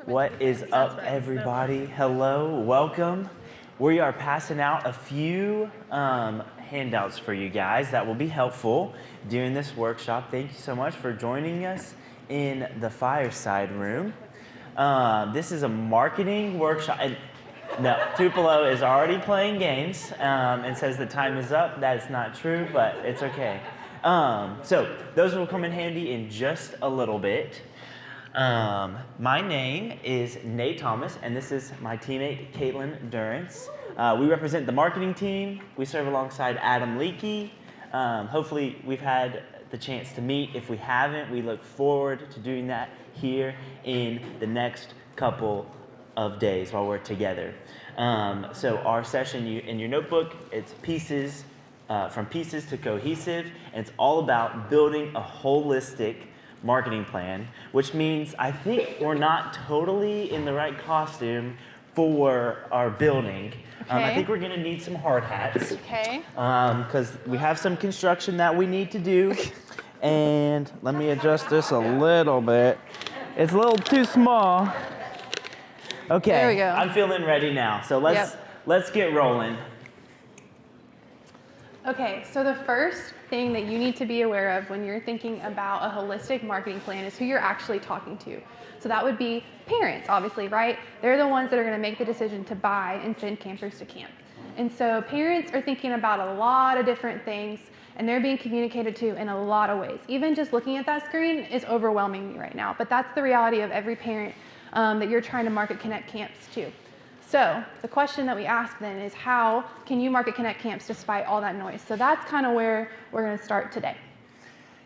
What is up, everybody? Hello, welcome. We are passing out a few handouts for you guys that will be helpful during this workshop. Thank you so much for joining us in the fireside room. This is a marketing workshop. And no, Tupelo is already playing games and says the time is up. That is not true, but it's okay. So those will come in handy in just a little bit. My name is Nate Thomas, and this is my teammate, Caitlin Durrance. We represent the marketing team. We serve alongside Adam Leakey. Hopefully, we've had the chance to meet. If we haven't, we look forward to doing that here in the next couple of days while we're together. So our session in your notebook, it's pieces, from pieces to cohesive, and it's all about building a holistic marketing plan, which means I think we're not totally in the right costume for our building. Okay. I think we're gonna need some hard hats. Okay. Because we have some construction that we need to do. And let me adjust this a little bit. It's a little too small. Okay. There we go. I'm feeling ready now. So let's get rolling. Okay, so the first thing that you need to be aware of when you're thinking about a holistic marketing plan is who you're actually talking to. So that would be parents, obviously, right? They're the ones that are gonna make the decision to buy and send campers to camp. And so parents are thinking about a lot of different things, and they're being communicated to in a lot of ways. Even just looking at that screen is overwhelming me right now, but that's the reality of every parent that you're trying to market Connect Camps to. So the question that we ask then is, how can you market Connect Camps despite all that noise? So that's kind of where we're going to start today.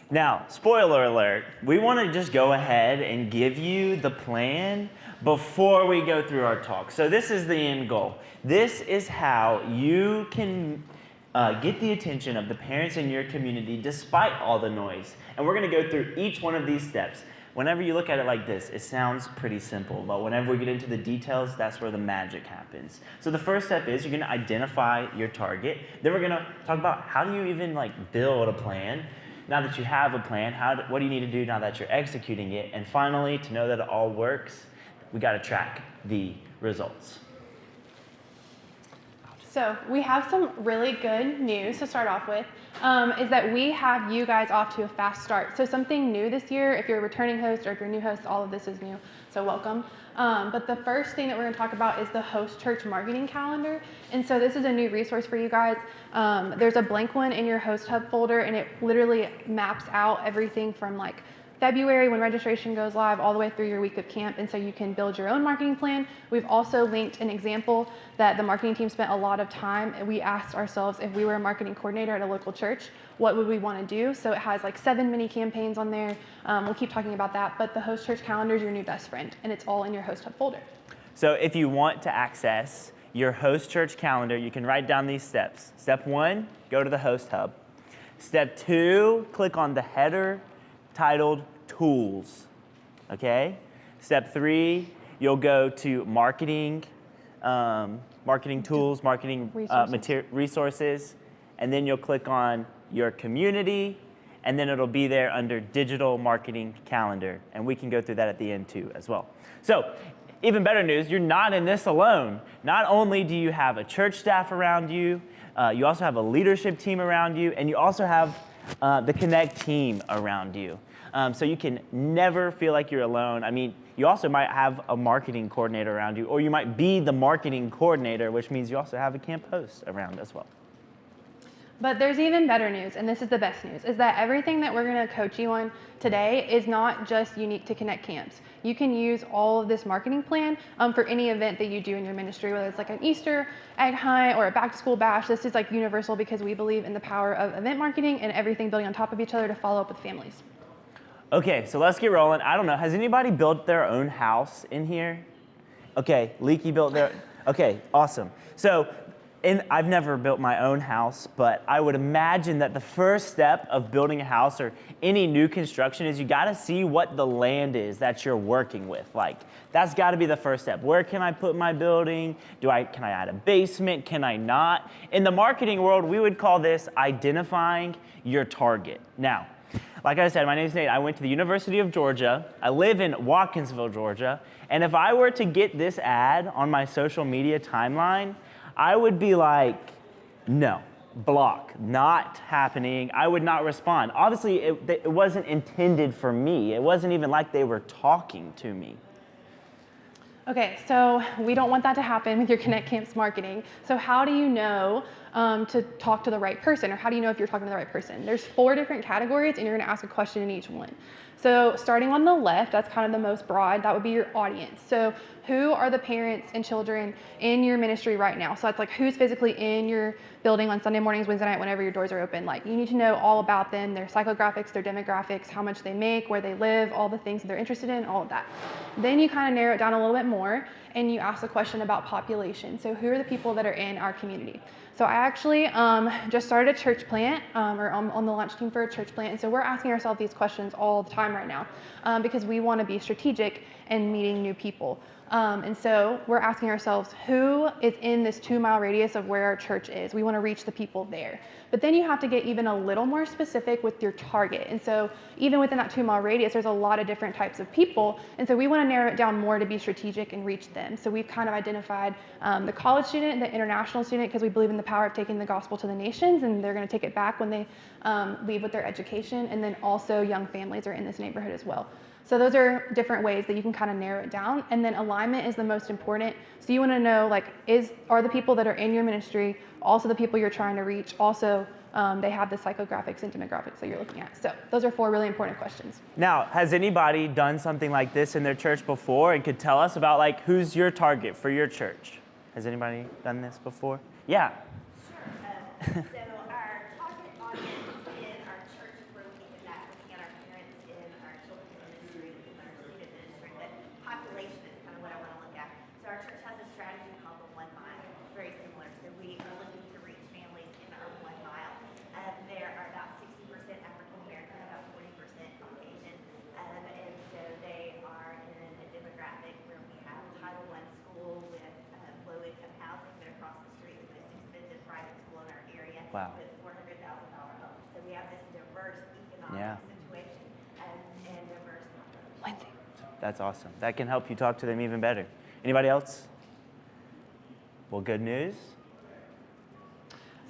Now, spoiler alert, we want to just go ahead and give you the plan before we go through our talk. So this is the end goal. This is how you can get the attention of the parents in your community despite all the noise. And we're going to go through each one of these steps. Whenever you look at it like this, it sounds pretty simple, but whenever we get into the details, that's where the magic happens. So the first step is you're gonna identify your target. Then we're gonna talk about how do you even build a plan. Now that you have a plan, what do you need to do now that you're executing it? And finally, to know that it all works, we gotta track the results. So we have some really good news to start off with, is that we have you guys off to a fast start. So something new this year, if you're a returning host or if you're a new host, all of this is new, so welcome. But the first thing that we're gonna talk about is the Host Church Marketing Calendar. And so this is a new resource for you guys. There's a blank one in your Host Hub folder, and it literally maps out everything from February when registration goes live all the way through your week of camp, and so you can build your own marketing plan. We've also linked an example that the marketing team spent a lot of time, and we asked ourselves if we were a marketing coordinator at a local church, what would we want to do? So it has 7 mini campaigns on there. We'll keep talking about that, but the Host Church Calendar is your new best friend, and it's all in your Host Hub folder. So if you want to access your Host Church Calendar, you can write down these steps. Step 1, go to the Host Hub. Step 2, click on the header titled Tools, okay? Step 3, you'll go to Marketing Tools, Marketing Resources, and then you'll click on your Community, and then it'll be there under Digital Marketing Calendar, and we can go through that at the end too as well. So, even better news, you're not in this alone. Not only do you have a church staff around you, you also have a leadership team around you, and you also have the Connect team around you. So you can never feel like you're alone. I mean, you also might have a marketing coordinator around you, or you might be the marketing coordinator, which means you also have a camp host around as well. But there's even better news, and this is the best news, is that everything that we're going to coach you on today is not just unique to Connect Camps. You can use all of this marketing plan for any event that you do in your ministry, whether it's an Easter egg hunt or a back-to-school bash. This is universal because we believe in the power of event marketing and everything building on top of each other to follow up with families. Okay, so let's get rolling. I don't know, has anybody built their own house in here? Okay, Leaky built their, okay, awesome. So, I've never built my own house, but I would imagine that the first step of building a house or any new construction is you gotta see what the land is that you're working with. That's gotta be the first step. Where can I put my building? Can I add a basement? Can I not? In the marketing world, we would call this identifying your target. Now, Like I said, my name is Nate. I went to the University of Georgia. I live in Watkinsville, Georgia. And if I were to get this ad on my social media timeline, I would be like, no, block, not happening. I would not respond. Obviously, it wasn't intended for me. It wasn't even like they were talking to me. Okay, so we don't want that to happen with your Connect Camps marketing. So how do you know to talk to the right person, or how do you know if you're talking to the right person? There's 4 different categories, and you're gonna ask a question in each one. So starting on the left, that's kind of the most broad, that would be your audience. So who are the parents and children in your ministry right now? So that's like who's physically in your building on Sunday mornings, Wednesday night, whenever your doors are open. Like you need to know all about them, their psychographics, their demographics, how much they make, where they live, all the things that they're interested in, all of that. Then you kind of narrow it down a little bit more, and you ask a question about population. So who are the people that are in our community? So I actually just started a church plant, or on the launch team for a church plant. And so we're asking ourselves these questions all the time right now because we want to be strategic in meeting new people. And so we're asking ourselves, who is in this 2-mile radius of where our church is? We want to reach the people there. But then you have to get even a little more specific with your target. And so even within that 2-mile radius, there's a lot of different types of people. And so we want to narrow it down more to be strategic and reach them. So we've kind of identified the college student, the international student, because we believe in the power of taking the gospel to the nations, and they're going to take it back when they leave with their education. And then also young families are in this neighborhood as well. So those are different ways that you can kind of narrow it down. And then alignment is the most important. So you want to know, like, are the people that are in your ministry also the people you're trying to reach? Also, they have the psychographics and demographics that you're looking at. So those are 4 really important questions. Now, has anybody done something like this in their church before and could tell us about, like, who's your target for your church? Has anybody done this before? Yeah. Sure. So our target audience in our church is where we can that looking at our parents in our children's ministry, in our student ministry, but population is kind of what I want to look at. So our church has a strategy called the 1 mile, very similar. So we are looking to reach families in our 1 mile. There are about 60% African American, about 40% Caucasian, and so they are in a demographic where we have Title I school with low income housing, but across the street the most expensive private school in our area. Wow. With $400,000 homes. So we have this diverse economic situation and diverse population. Lindsay. That's awesome. That can help you talk to them even better. Anybody else? Well, good news.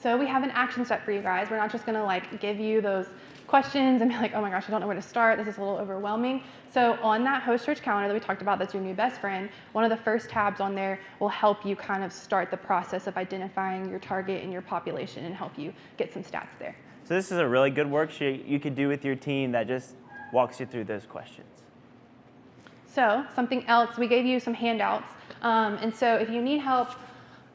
So we have an action step for you guys. We're not just going to like give you those questions and be like, oh my gosh, I don't know where to start. This is a little overwhelming. So on that host church calendar that we talked about, that's your new best friend, one of the first tabs on there will help you kind of start the process of identifying your target and your population and help you get some stats there. So this is a really good worksheet you could do with your team that just walks you through those questions. So something else, we gave you some handouts. And so if you need help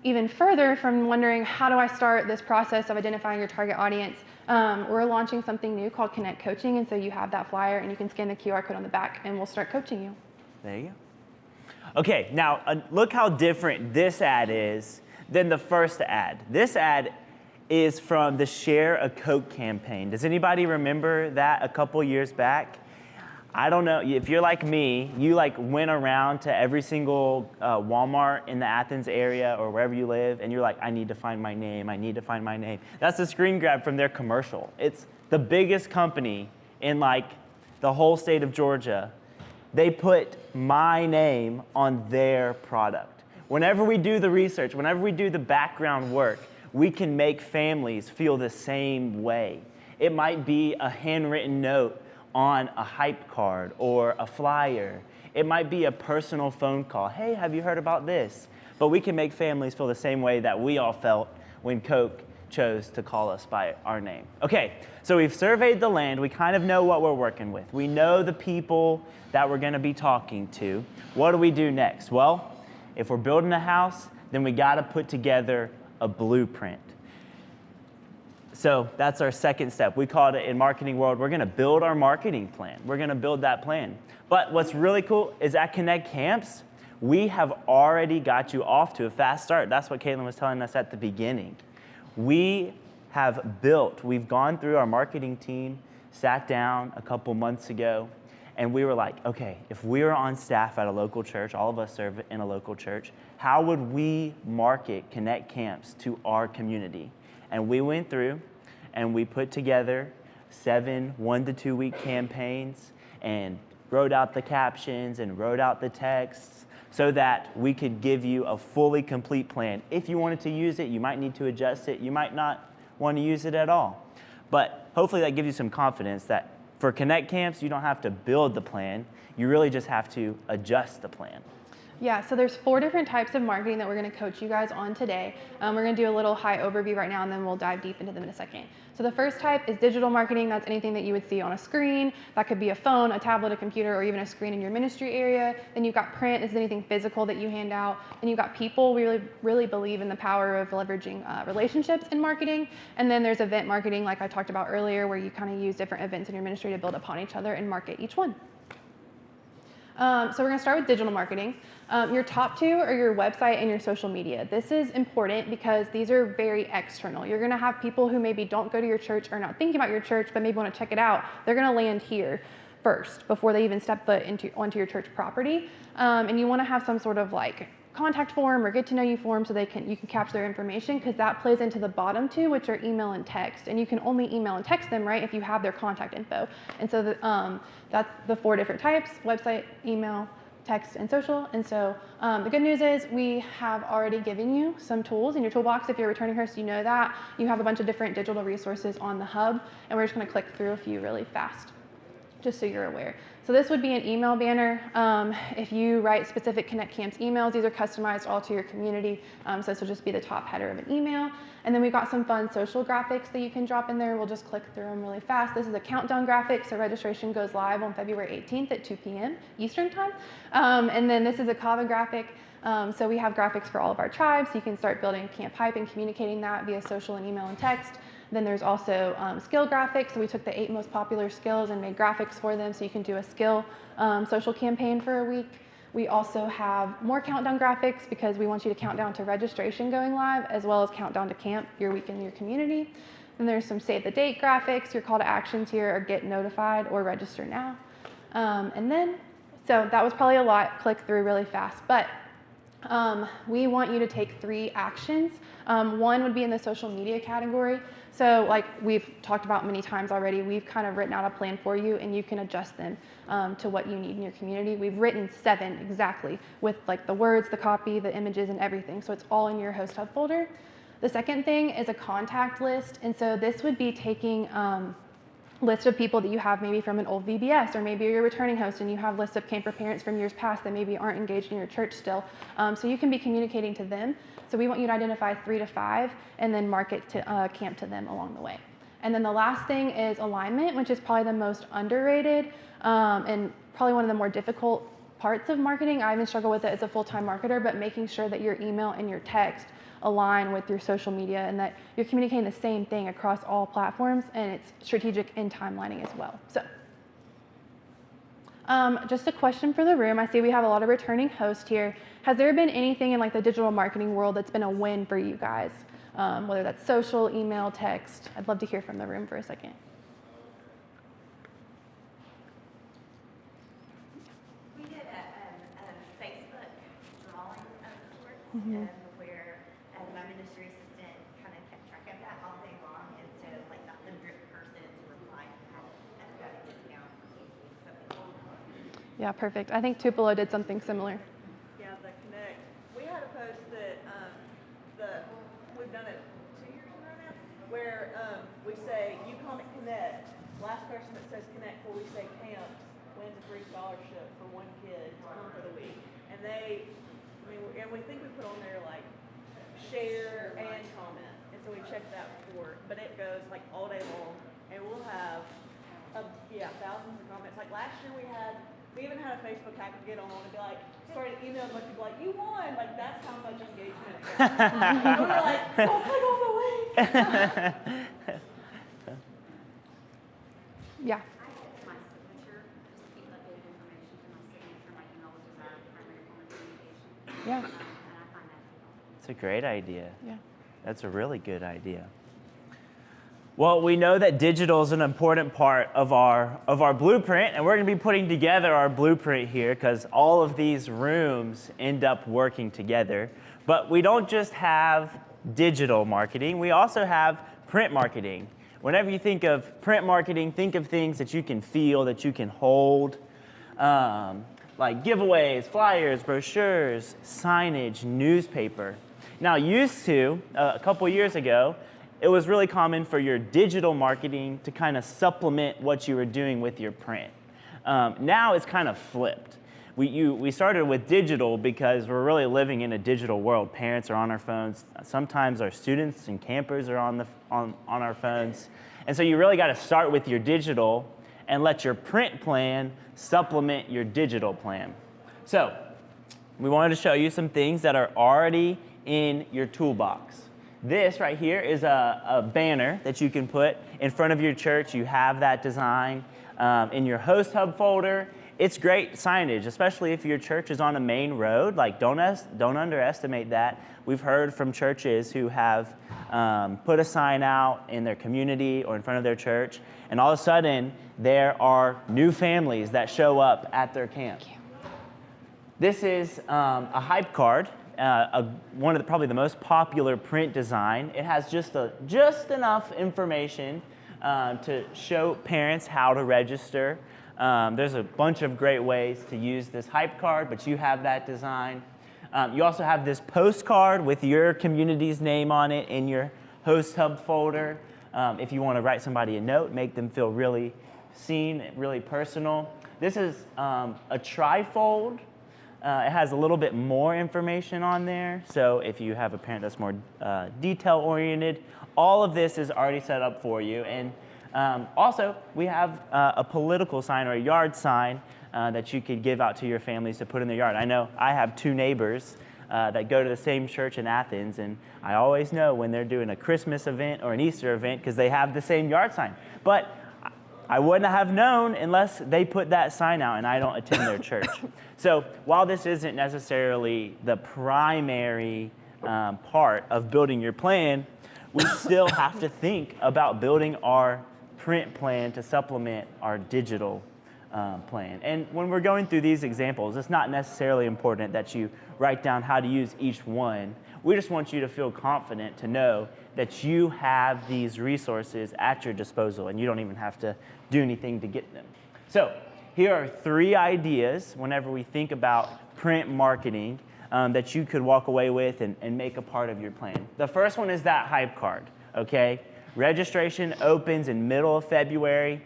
even further from wondering how do I start this process of identifying your target audience, we're launching something new called Connect Coaching. And so you have that flyer and you can scan the QR code on the back and we'll start coaching you. There you go. Okay, now look how different this ad is than the first ad. This ad is from the Share a Coke campaign. Does anybody remember that a couple years back? I don't know, if you're like me, you like went around to every single Walmart in the Athens area or wherever you live, and you're like, I need to find my name, I need to find my name. That's the screen grab from their commercial. It's the biggest company in like the whole state of Georgia. They put my name on their product. Whenever we do the research, whenever we do the background work, we can make families feel the same way. It might be a handwritten note on a hype card or a flyer. It might be a personal phone call. Hey, have you heard about this? But we can make families feel the same way that we all felt when Coke chose to call us by our name. Okay, so we've surveyed the land. We kind of know what we're working with. We know the people that we're gonna be talking to. What do we do next? Well, if we're building a house, then we gotta put together a blueprint. So that's our second step. We call it in marketing world, we're gonna build our marketing plan. We're gonna build that plan. But what's really cool is at Connect Camps, we have already got you off to a fast start. That's what Caitlin was telling us at the beginning. We've gone through our marketing team, sat down a couple months ago, and we were like, okay, if we were on staff at a local church, all of us serve in a local church, how would we market Connect Camps to our community? And we went through and we put together 7 1 to 2 week campaigns and wrote out the captions and wrote out the texts so that we could give you a fully complete plan. If you wanted to use it, you might need to adjust it. You might not want to use it at all. But hopefully that gives you some confidence that for Connect Camps, you don't have to build the plan. You really just have to adjust the plan. Yeah, so there's 4 different types of marketing that we're going to coach you guys on today. We're going to do a little high overview right now, and then we'll dive deep into them in a second. So the first type is digital marketing. That's anything that you would see on a screen. That could be a phone, a tablet, a computer, or even a screen in your ministry area. Then you've got print. This is anything physical that you hand out. Then you've got people. We really believe in the power of leveraging relationships in marketing. And then there's event marketing, like I talked about earlier, where you kind of use different events in your ministry to build upon each other and market each one. So we're going to start with digital marketing. Your top 2 are your website and your social media. This is important because these are very external. You're going to have people who maybe don't go to your church or not thinking about your church, but maybe want to check it out. They're going to land here first before they even step foot onto your church property. And you want to have some sort of like contact form or get to know you form so you can capture their information, because that plays into the bottom 2, which are email and text. And you can only email and text them, right, if you have their contact info. And so that's the 4 different types: website, email, text, and social. And so the good news is we have already given you some tools in your toolbox. If you're a returning host, you know that. You have a bunch of different digital resources on the hub, and we're just going to click through a few really fast, just so you're aware. So this would be an email banner. If you write specific Connect Camps emails, these are customized all to your community. So this will just be the top header of an email. And then we've got some fun social graphics that you can drop in there. We'll just click through them really fast. This is a countdown graphic, so registration goes live on February 18th at 2 p.m. Eastern time. And then this is a Kava graphic. So we have graphics for all of our tribes, so you can start building camp hype and communicating that via social and email and text. Then there's also skill graphics. So we took the 8 most popular skills and made graphics for them, so you can do a skill social campaign for a week. We also have more countdown graphics because we want you to count down to registration going live, as well as count down to camp, your week in your community. Then there's some save the date graphics. Your call to actions here are get notified or register now. So that was probably a lot, click through really fast, but we want you to take 3 actions. One would be in the social media category. So like we've talked about many times already, we've kind of written out a plan for you, and you can adjust them to what you need in your community. We've written 7 exactly with like the words, the copy, the images, and everything. So it's all in your Host Hub folder. The second thing is a contact list. And so this would be taking list of people that you have maybe from an old VBS, or maybe you're a returning host and you have lists of camper parents from years past that maybe aren't engaged in your church still. So you can be communicating to them. So we want you to identify 3 to 5 and then market to camp to them along the way. And then the last thing is alignment, which is probably the most underrated and probably one of the more difficult parts of marketing. I even struggle with it as a full-time marketer, but making sure that your email and your text align with your social media and that you're communicating the same thing across all platforms, and it's strategic in timelining as well. So just a question for the room. I see we have a lot of returning hosts here. Has there been anything in like the digital marketing world that's been a win for you guys? Whether that's social, email, text. I'd love to hear from the room for a second. We did a Facebook drawing of sorts, where my ministry assistant kind of kept track of that all day long, and so like the 100th person to reply had got a discount. Yeah, perfect. I think Tupelo did something similar. Yeah, the Connect. We had a post that we've done it 2 years in a row now, where we say you comment Connect. Last person that says Connect before we say camps wins a free scholarship for 1 kid to come for the week. And we think we put on there like share and comment. And so we checked that before, but it goes like all day long, and we'll have thousands of comments. Like last year we even had a Facebook hacker get on and be like, started emailing a bunch of people like, you won! Like that's how much engagement it got. And we were like, don't click on the link! Yeah. I set my signature, just keep updated information to my signature. My email is our primary form of communication. Yeah. And I find that to be helpful. It's a great idea. Yeah. That's a really good idea. Well, we know that digital is an important part of our blueprint, and we're going to be putting together our blueprint here because all of these rooms end up working together. But we don't just have digital marketing, we also have print marketing. whenever you think of print marketing, think of things that you can feel, that you can hold, like giveaways, flyers, brochures, signage, newspaper. Now, used to, a couple years ago, it was really common for your digital marketing to kind of supplement what you were doing with your print. Now it's kind of flipped. We started with digital because we're really living in a digital world. Parents are on our phones. Sometimes our students and campers are on our phones. And so you really got to start with your digital and let your print plan supplement your digital plan. So we wanted to show you some things that are already in your toolbox. This right here is a banner that you can put in front of your church. You have that design in your Host Hub folder. It's great signage, especially if your church is on a main road. Like, don't underestimate that. We've heard from churches who have put a sign out in their community or in front of their church, and all of a sudden, there are new families that show up at their camp. This is a hype card, one of probably the most popular print design. It has just enough information to show parents how to register. There's a bunch of great ways to use this hype card, but you have that design. You also have this postcard with your community's name on it in your Host Hub folder. If you want to write somebody a note, make them feel really seen, really personal. This is a trifold. It has a little bit more information on there. So if you have a parent that's more detail-oriented, all of this is already set up for you. And also, we have a political sign or a yard sign that you could give out to your families to put in their yard. I know I have two neighbors that go to the same church in Athens, and I always know when they're doing a Christmas event or an Easter event because they have the same yard sign. But I wouldn't have known unless they put that sign out and I don't attend their church. So while this isn't necessarily the primary part of building your plan, we still have to think about building our print plan to supplement our digital plan. And when we're going through these examples, it's not necessarily important that you write down how to use each one. We just want you to feel confident to know that you have these resources at your disposal and you don't even have to do anything to get them. So here are 3 ideas whenever we think about print marketing that you could walk away with and make a part of your plan. The first one is that hype card, okay? Registration opens in middle of February.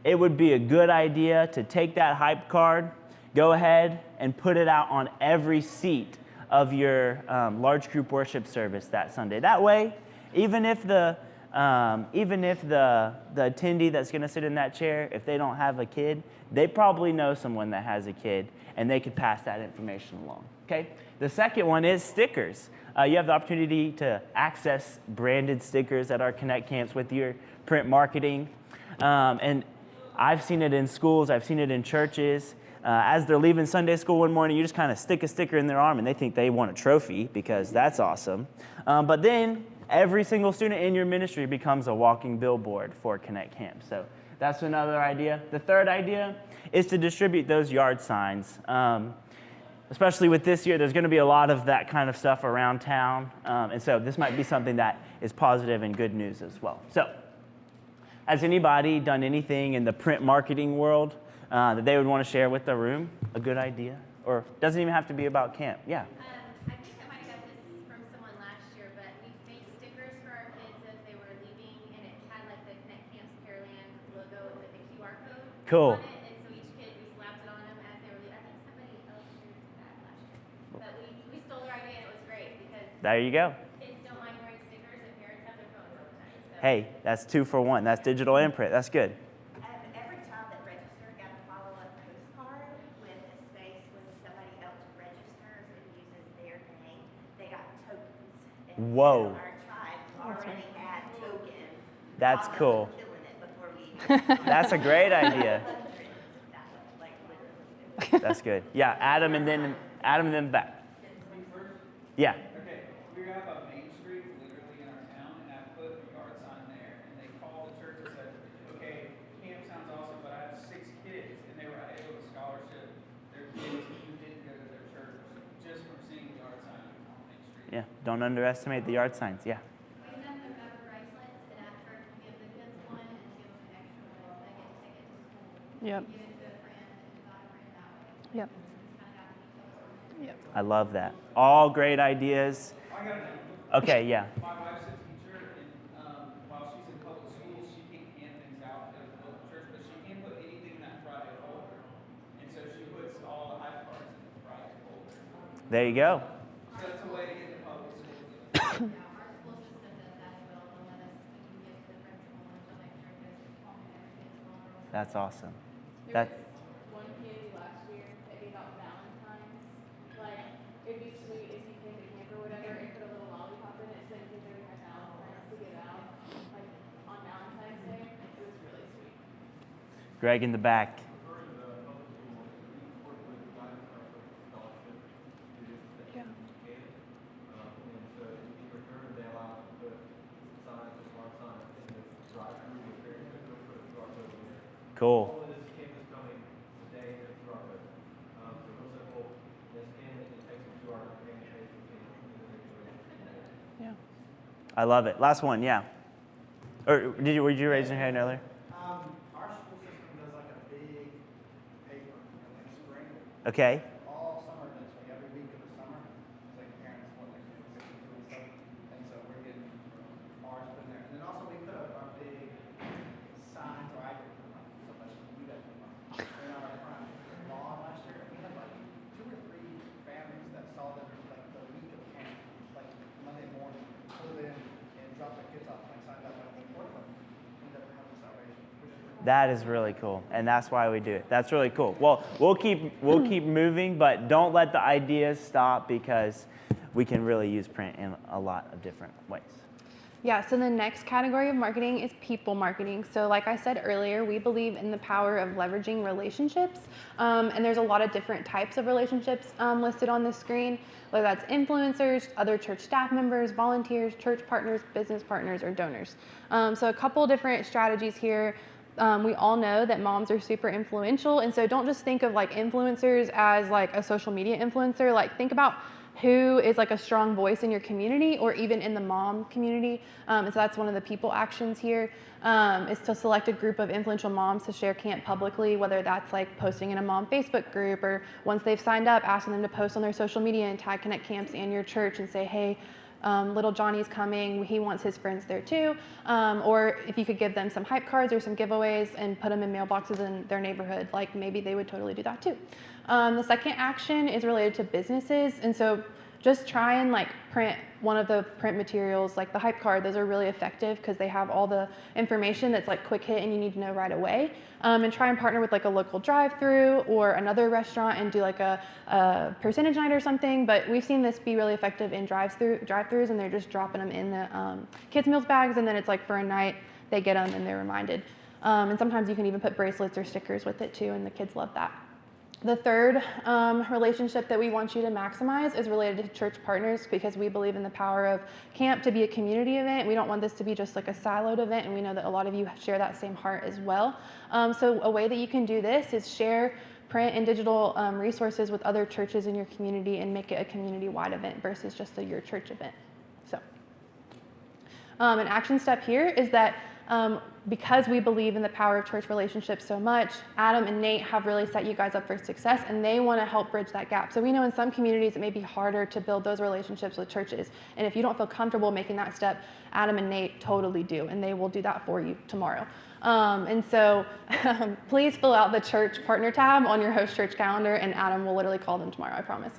It would be a good idea to take that hype card, go ahead and put it out on every seat of your large group worship service that Sunday. That way, even if the attendee that's going to sit in that chair, if they don't have a kid, they probably know someone that has a kid, and they could pass that information along. Okay. The second one is stickers. You have the opportunity to access branded stickers at our Connect camps with your print marketing, and I've seen it in schools. I've seen it in churches. As they're leaving Sunday school one morning, you just kind of stick a sticker in their arm, and they think they want a trophy because that's awesome. But then every single student in your ministry becomes a walking billboard for Connect Camp. So that's another idea. The third idea is to distribute those yard signs. Especially with this year, there's going to be a lot of that kind of stuff around town. And so this might be something that is positive and good news as well. So has anybody done anything in the print marketing world that they would want to share with the room? A good idea? Or doesn't even have to be about camp. Yeah. I think I might have got this from someone last year, but we made stickers for our kids as they were leaving, and it had like the Connect Camps Pearland logo with the QR code Cool. on it, and so each kid, we slapped it on them as they were leaving. I think somebody else did that last year, but we stole their idea, and it was great because There you go. kids don't mind wearing stickers, and parents have their phones all the time. So. Hey, that's 2 for 1. That's digital imprint. That's good. Every child that registered got a follow-up postcard with a space when somebody else registers and uses their name. They got tokens. And Whoa. So our tribe already had tokens. That's All of us cool. were killing it before we That's a great idea. hundreds that way, like literally. That's good. Yeah, Adam and then back. Yeah. Okay, we have a main street literally in our town, and I put a yard sign there, and they called the church and said, okay, camp sounds awesome, but I have 6 kids, and they were able to scholarship their kids who didn't go to their church just from seeing the yard sign on Main Street. Yeah. Don't underestimate the yard signs. Yeah. We've done the rubber bracelets, and at church we give the kids one, Yep. give it to a friend and got a friend that way. Yep. It's kind of got me closer. Yep. I love that. All great ideas. I got it. Okay, yeah. My wife's a teacher, and while she's in public schools, she can't hand things out to the local church, but she can put anything in that Friday folder. And so she puts all the high cards in the Friday folder. There you go. So that's a way to get the public schools. Yeah, our school system does that as well. They'll let us, we can give to the principal and she'll make sure it goes to home and everything's going. That's awesome. There That was one community last year that gave out Valentine's. Like, it'd be sweet if you came to camp or whatever and put a little lollipop in it so in case everybody had Valentine's to give out, like, on Valentine's Day. It was really sweet. Greg in the back. Yeah. Cool. Yeah. I love it. Last one, yeah. Or were you raising your hand earlier? Our school system does like a big paper in the spring, Okay. all summer events, like every week of the summer, it's like parents want like pictures and stuff, and so we're getting ours put in there. And then also we put up our big signs, or I did put them up, so much you guys put them up. And on our front lawn last year, we had like 2 or 3 families that saw them like the week of camp, like Monday morning, pulled in and dropped their kids off, and signed up like in Portland, ended up having salvation, which is really That is really cool, and that's why we do it. That's really cool. Well, we'll keep moving, but don't let the ideas stop because we can really use print in a lot of different ways. Yeah, so the next category of marketing is people marketing. So like I said earlier, we believe in the power of leveraging relationships. And there's a lot of different types of relationships listed on the screen, whether that's influencers, other church staff members, volunteers, church partners, business partners, or donors. So a couple different strategies here. We all know that moms are super influential. And so don't just think of like influencers as like a social media influencer. Like think about who is like a strong voice in your community or even in the mom community. And so that's one of the people actions here, is to select a group of influential moms to share camp publicly, whether that's like posting in a mom Facebook group or once they've signed up, asking them to post on their social media and tag Connect Camps and your church and say, hey, little Johnny's coming, he wants his friends there too. Or if you could give them some hype cards or some giveaways and put them in mailboxes in their neighborhood, like maybe they would totally do that too. The second action is related to businesses. And so just try and like print one of the print materials, like the hype card. Those are really effective because they have all the information that's like quick hit and you need to know right away. And try and partner with like a local drive-through or another restaurant and do like a percentage night or something. But we've seen this be really effective in drive-throughs, and they're just dropping them in the kids' meals bags, and then it's like for a night they get them and they're reminded. And sometimes you can even put bracelets or stickers with it too, and the kids love that. The third relationship that we want you to maximize is related to church partners, because we believe in the power of camp to be a community event. We don't want this to be just like a siloed event, and we know that a lot of you share that same heart as well. So a way that you can do this is share print and digital resources with other churches in your community and make it a community-wide event versus just a your church event. So an action step here is that because we believe in the power of church relationships so much, Adam and Nate have really set you guys up for success, and they want to help bridge that gap. So we know in some communities it may be harder to build those relationships with churches, and if you don't feel comfortable making that step, Adam and Nate totally do, and they will do that for you tomorrow. And so please fill out the church partner tab on your host church calendar, and Adam will literally call them tomorrow, I promise.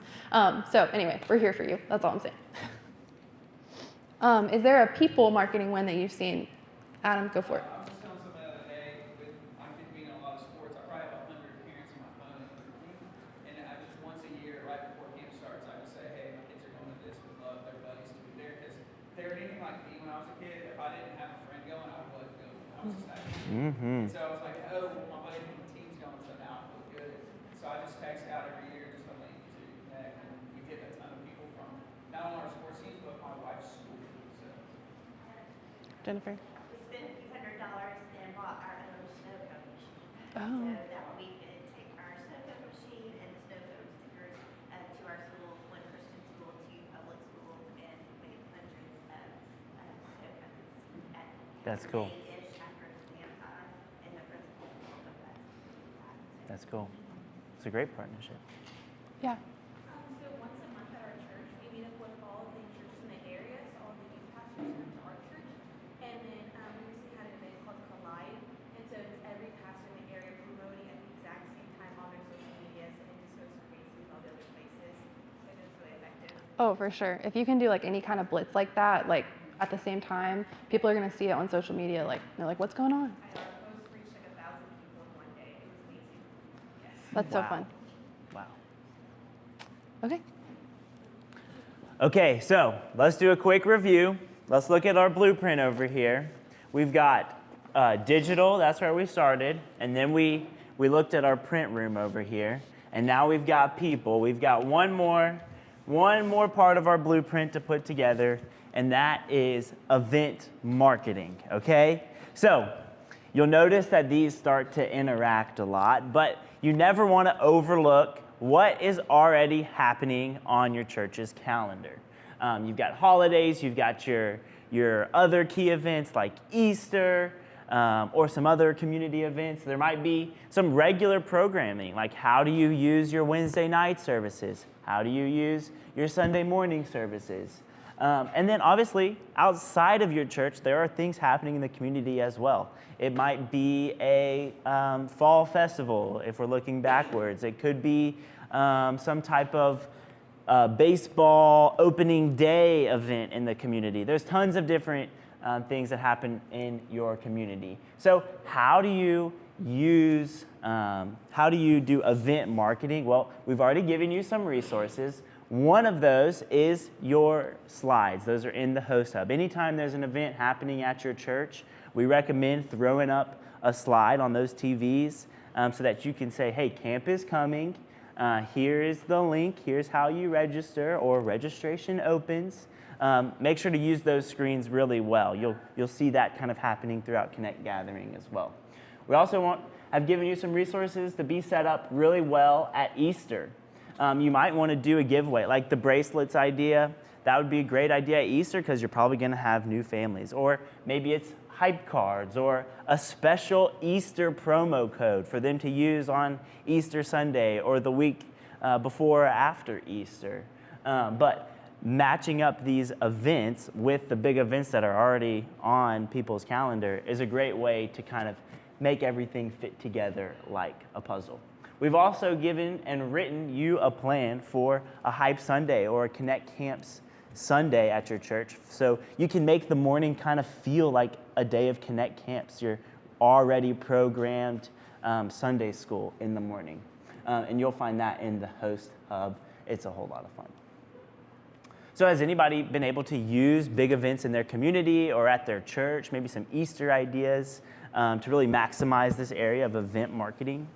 So anyway, we're here for you. That's all I'm saying. Is there a people marketing win that you've seen? Adam, go for it. I was just telling somebody the other day, I'm competing in a lot of sports. I probably have 100 parents on my phone in the team, and I just once a year, right before camp starts, I just say, hey, my kids are going to this, would love their buddies to be there, because they were anything like me when I was a kid. If I didn't have a friend going, I wasn't going. I was just that kid. Mm-hmm. So I was like, oh, my buddy from the team's going, so now I feel good. So I just text out every year just a link to Connect, and we get a ton of people from not only our sports teams, but my wife's school. So. Jennifer. We spent a few $100s and bought our own snow cone machine. Oh. So that we could take our snow cone machine and the snow cone stickers to our schools, one Christian school, 2 public schools, and made hundreds of snow cones. That's cool. 8-ish after exam time, and the principal told us. That's cool. It's a great partnership. Yeah. So once a month at our church, we meet up with all of the churches in the area, so all the youth pastors come to our church. And then we recently had an event called Collide, and so it's every pastor in the area promoting at the exact same time on their social media, so it just goes crazy with all the other places. So it's really effective. Oh, for sure. If you can do like any kind of blitz like that, like at the same time, people are gonna see it on social media. Like they're like, "What's going on?" Our post reached like 1,000 people in one day. It was amazing. Yes. That's so Wow. fun. Wow. Okay. Okay, so let's do a quick review. Let's look at our blueprint over here. We've got digital, that's where we started. And then we looked at our print room over here. And now we've got people. We've got one more part of our blueprint to put together, and that is event marketing, okay? So you'll notice that these start to interact a lot, but you never want to overlook what is already happening on your church's calendar. You've got holidays, you've got your other key events like Easter, or some other community events. There might be some regular programming, like how do you use your Wednesday night services? How do you use your Sunday morning services? And then obviously, outside of your church, there are things happening in the community as well. It might be a fall festival, if we're looking backwards. It could be some type of baseball opening day event in the community. There's tons of different things that happen in your community. So how do you do event marketing? Well, we've already given you some resources. One of those is your slides. Those are in the Host Hub. Anytime there's an event happening at your church, we recommend throwing up a slide on those TVs so that you can say, hey, camp is coming. Here is the link. Here's how you register, or registration opens. Make sure to use those screens really well. You'll see that kind of happening throughout Connect Gathering as well. We also have given you some resources to be set up really well at Easter. You might want to do a giveaway, like the bracelets idea. That would be a great idea at Easter because you're probably going to have new families. Or maybe it's hype cards or a special Easter promo code for them to use on Easter Sunday or the week before or after Easter. But matching up these events with the big events that are already on people's calendar is a great way to kind of make everything fit together like a puzzle. We've also given and written you a plan for a Hype Sunday or a Connect Camps Sunday at your church, so you can make the morning kind of feel like a day of Connect Camps. You're already programmed Sunday school in the morning, and you'll find that in the Host Hub. It's a whole lot of fun. So has anybody been able to use big events in their community or at their church, maybe some Easter ideas to really maximize this area of event marketing?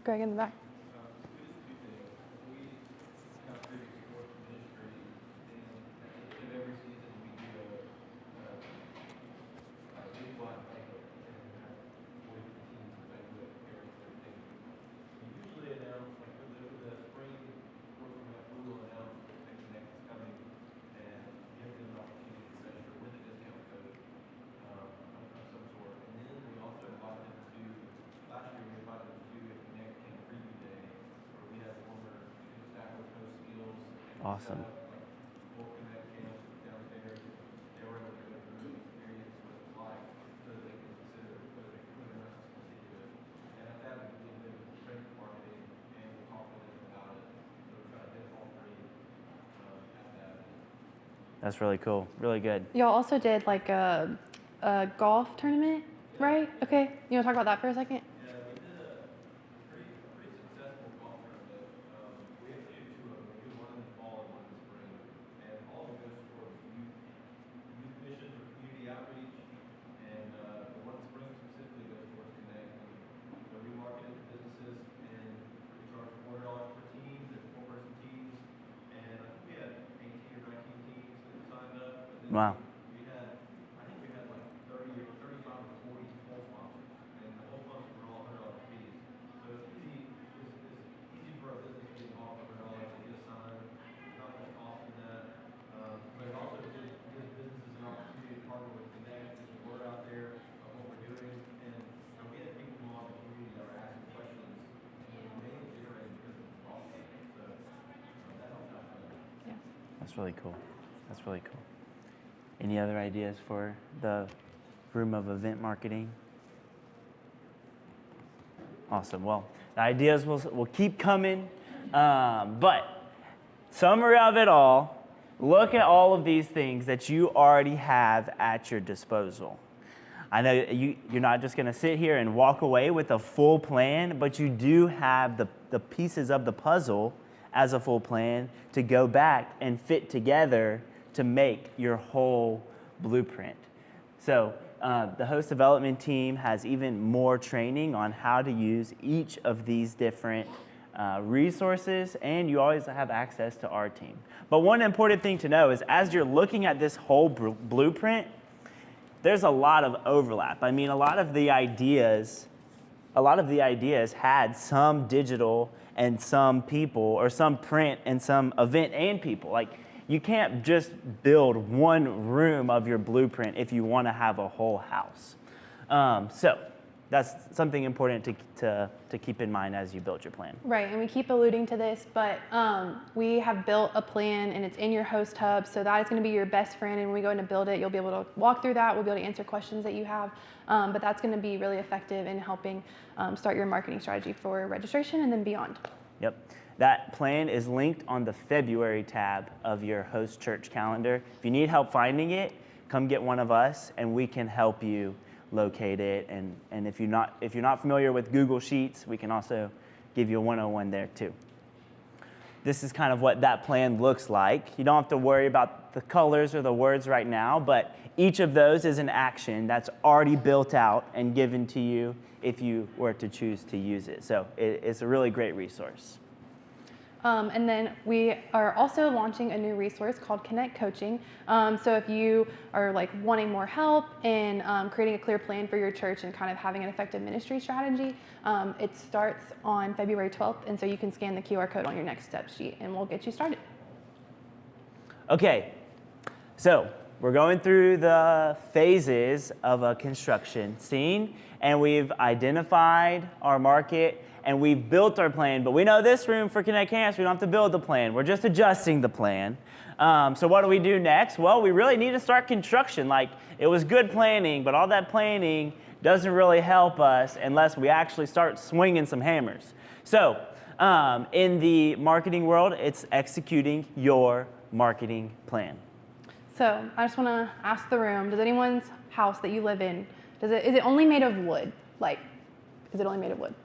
Greg in the back. Awesome. That's really cool. Really good. Y'all also did like a golf tournament, right? Okay. You want to talk about that for a second? Wow. I think we had like 30 or 35 or 40 whole sponsors, and the whole sponsors were all $100 fees. So it's easy for a business to get involved for $100 to get a sign. It's not much cost in that. But it also gives businesses an opportunity to partner with Connect, get the word out there of what we're doing. And we That's really cool. That's really cool. Any other ideas for the room of event marketing? Awesome. Well, the ideas will keep coming, but summary of it all, look at all of these things that you already have at your disposal. I know you're not just going to sit here and walk away with a full plan, but you do have the pieces of the puzzle as a full plan to go back and fit together to make your whole blueprint. So the host development team has even more training on how to use each of these different resources, and you always have access to our team. But one important thing to know is as you're looking at this whole blueprint, there's a lot of overlap. I mean, a lot of the ideas had some digital and some people, or some print and some event and people. Like, you can't just build one room of your blueprint if you want to have a whole house. So that's something important to keep in mind as you build your plan. Right, and we keep alluding to this, but we have built a plan and it's in your host hub, so that is going to be your best friend, and when we go in to build it, you'll be able to walk through that, we'll be able to answer questions that you have, but that's going to be really effective in helping start your marketing strategy for registration and then beyond. Yep. That plan is linked on the February tab of your host church calendar. If you need help finding it, come get one of us and we can help you locate it. And if you're not familiar with Google Sheets, we can also give you a 101 there too. This is kind of what that plan looks like. You don't have to worry about the colors or the words right now, but each of those is an action that's already built out and given to you if you were to choose to use it. So it's a really great resource. And then we are also launching a new resource called Connect Coaching. So if you are like wanting more help in creating a clear plan for your church and kind of having an effective ministry strategy, it starts on February 12th. And so you can scan the QR code on your next step sheet and we'll get you started. Okay, so we're going through the phases of a construction scene, and we've identified our market and we've built our plan, but we know this room for Connect Camps, we don't have to build the plan. We're just adjusting the plan. So what do we do next? Well, we really need to start construction. Like, it was good planning, but all that planning doesn't really help us unless we actually start swinging some hammers. So in the marketing world, it's executing your marketing plan. So I just want to ask the room, does anyone's house that you live in, is it only made of wood? Like, is it only made of wood?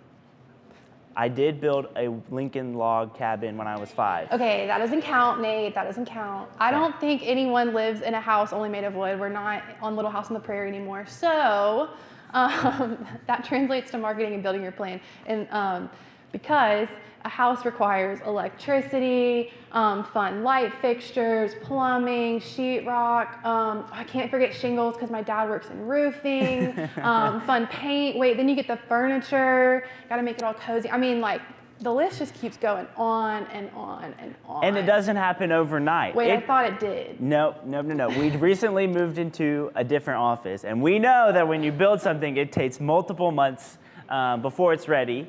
I did build a Lincoln log cabin when I was 5. Okay, that doesn't count, Nate. That doesn't count. I don't think anyone lives in a house only made of wood. We're not on Little House on the Prairie anymore. So that translates to marketing and building your plan. And because a house requires electricity, fun light fixtures, plumbing, sheetrock. I can't forget shingles because my dad works in roofing. Fun paint. Wait, then you get the furniture. Got to make it all cozy. I mean, like, the list just keeps going on and on and on. And it doesn't happen overnight. Wait, I thought it did. No. We recently moved into a different office, and we know that when you build something, it takes multiple months before it's ready.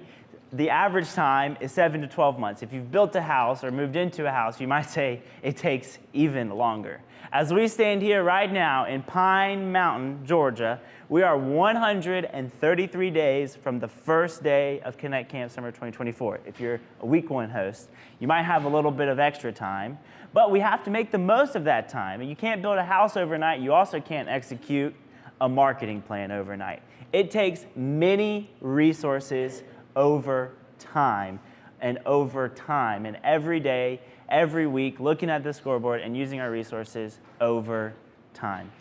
The average time is 7 to 12 months. If you've built a house or moved into a house, you might say it takes even longer. As we stand here right now in Pine Mountain, Georgia, we are 133 days from the first day of Connect Camp Summer 2024. If you're a week 1 host, you might have a little bit of extra time, but we have to make the most of that time. And you can't build a house overnight. You also can't execute a marketing plan overnight. It takes many resources over time and every day, every week, looking at the scoreboard and using our resources over time.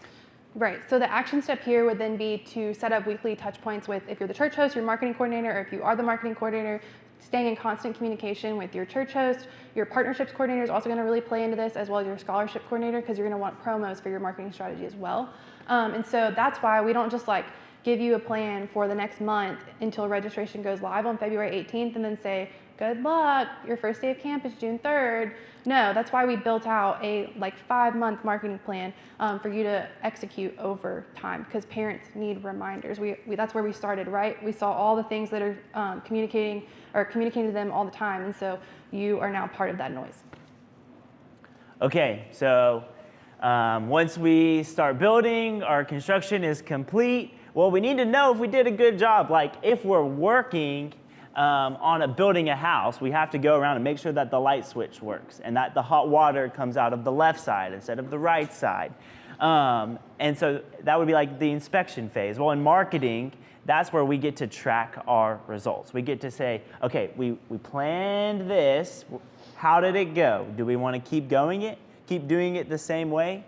Right, so the action step here would then be to set up weekly touch points with, if you're the church host, your marketing coordinator, or if you are the marketing coordinator, staying in constant communication with your church host. Your partnerships coordinator is also going to really play into this, as well as your scholarship coordinator, because you're going to want promos for your marketing strategy as well. And so that's why we don't just like give you a plan for the next month until registration goes live on February 18th and then say, good luck, your first day of camp is June 3rd. No, that's why we built out a 5-month marketing plan for you to execute over time, because parents need reminders. That's where we started, right? We saw all the things that are communicating to them all the time, and so you are now part of that noise. Okay, so once we start building, our construction is complete. Well, we need to know if we did a good job. Like if we're working on building a house, we have to go around and make sure that the light switch works and that the hot water comes out of the left side instead of the right side. And so that would be like the inspection phase. Well, in marketing, that's where we get to track our results. We get to say, okay, we planned this. How did it go? Do we want to keep doing it the same way?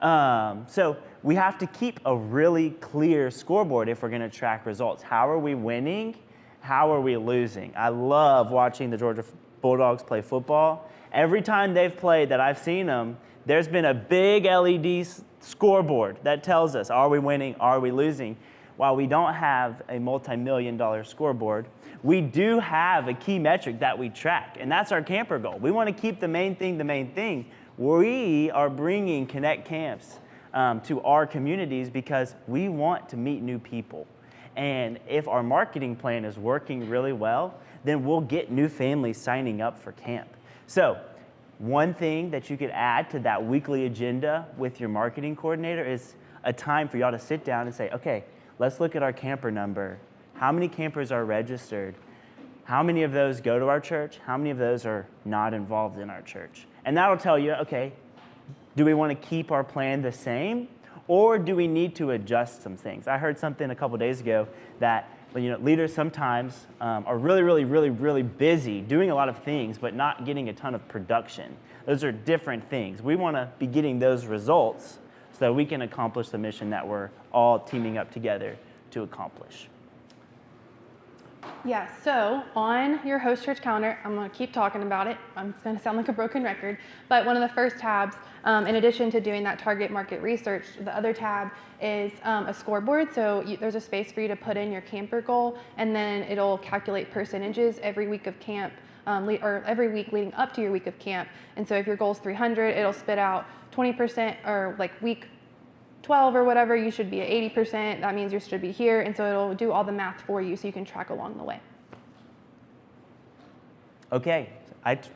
So we have to keep a really clear scoreboard if we're going to track results. How are we winning? How are we losing? I love watching the Georgia Bulldogs play football. Every time they've played that I've seen them, there's been a big LED scoreboard that tells us, are we winning? Are we losing? While we don't have a multi-million-dollar scoreboard, we do have a key metric that we track, and that's our camper goal. We want to keep the main thing. We are bringing Connect Camps to our communities because we want to meet new people. And if our marketing plan is working really well, then we'll get new families signing up for camp. So one thing that you could add to that weekly agenda with your marketing coordinator is a time for y'all to sit down and say, okay, let's look at our camper number. How many campers are registered? How many of those go to our church? How many of those are not involved in our church? And that'll tell you, okay, do we want to keep our plan the same or do we need to adjust some things? I heard something a couple days ago that leaders sometimes are really busy doing a lot of things but not getting a ton of production. Those are different things. We want to be getting those results so that we can accomplish the mission that we're all teaming up together to accomplish. Yeah, so on your host church calendar, I'm going to keep talking about it. I'm going to sound like a broken record, but one of the first tabs, in addition to doing that target market research, the other tab is a scoreboard. So there's a space for you to put in your camper goal, and then it'll calculate percentages every week of camp, or every week leading up to your week of camp. And so if your goal is 300, it'll spit out 20%, or like week 12 or whatever, you should be at 80%. That means you should be here. And so it'll do all the math for you so you can track along the way. Okay,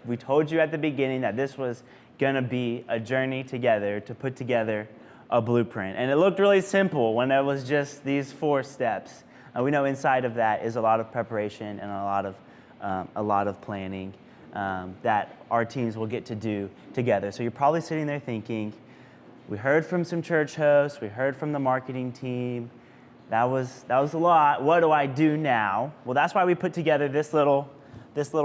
we told you at the beginning that this was going to be a journey together to put together a blueprint. And it looked really simple when it was just these 4 steps. We know inside of that is a lot of preparation and a lot of planning that our teams will get to do together. So you're probably sitting there thinking, we heard from some church hosts, we heard from the marketing team. That was a lot. What do I do now? Well, that's why we put together this little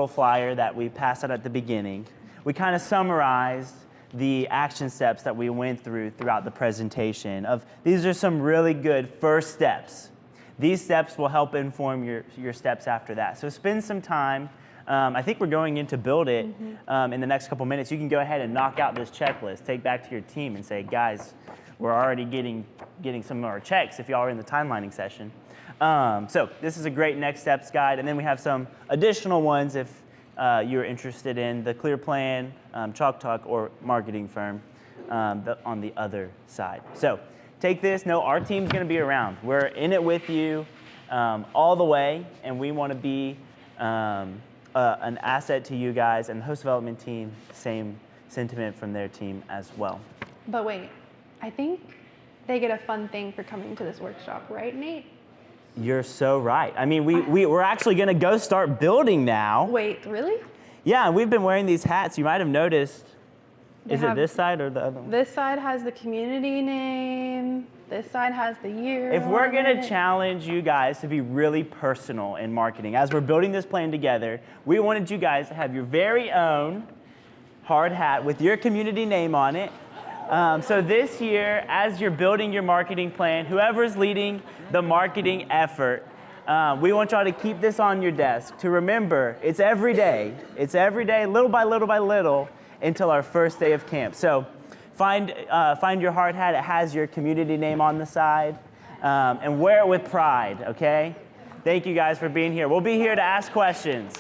flyer that we passed out at the beginning. We kind of summarized the action steps that we went throughout the presentation. These are some really good first steps. These steps will help inform your steps after that. So spend some time. I think we're going in to build it in the next couple minutes. You can go ahead and knock out this checklist, take back to your team and say, guys, we're already getting some of our checks if y'all are in the timelining session. So this is a great next steps guide. And then we have some additional ones if you're interested in the Clear Plan, Chalk Talk, or marketing firm on the other side. So take this. No, our team's going to be around. We're in it with you all the way, and we want to be an asset to you guys, and the host development team, same sentiment from their team as well. But wait, I think they get a fun thing for coming to this workshop, right, Nate? You're so right. I mean, we're actually going to go start building now. Wait, really? Yeah, we've been wearing these hats. You might have noticed. Is it this side or the other one? This side has the community name. This side has the year. If we're going on to it. challenge you guys to be really personal in marketing, as we're building this plan together, we wanted you guys to have your very own hard hat with your community name on it. So this year, as you're building your marketing plan, whoever's leading the marketing effort, we want y'all to keep this on your desk to remember it's every day. It's every day, little by little, until our first day of camp. So find your hard hat. It has your community name on the side, and wear it with pride, okay? Thank you guys for being here. We'll be here to ask questions.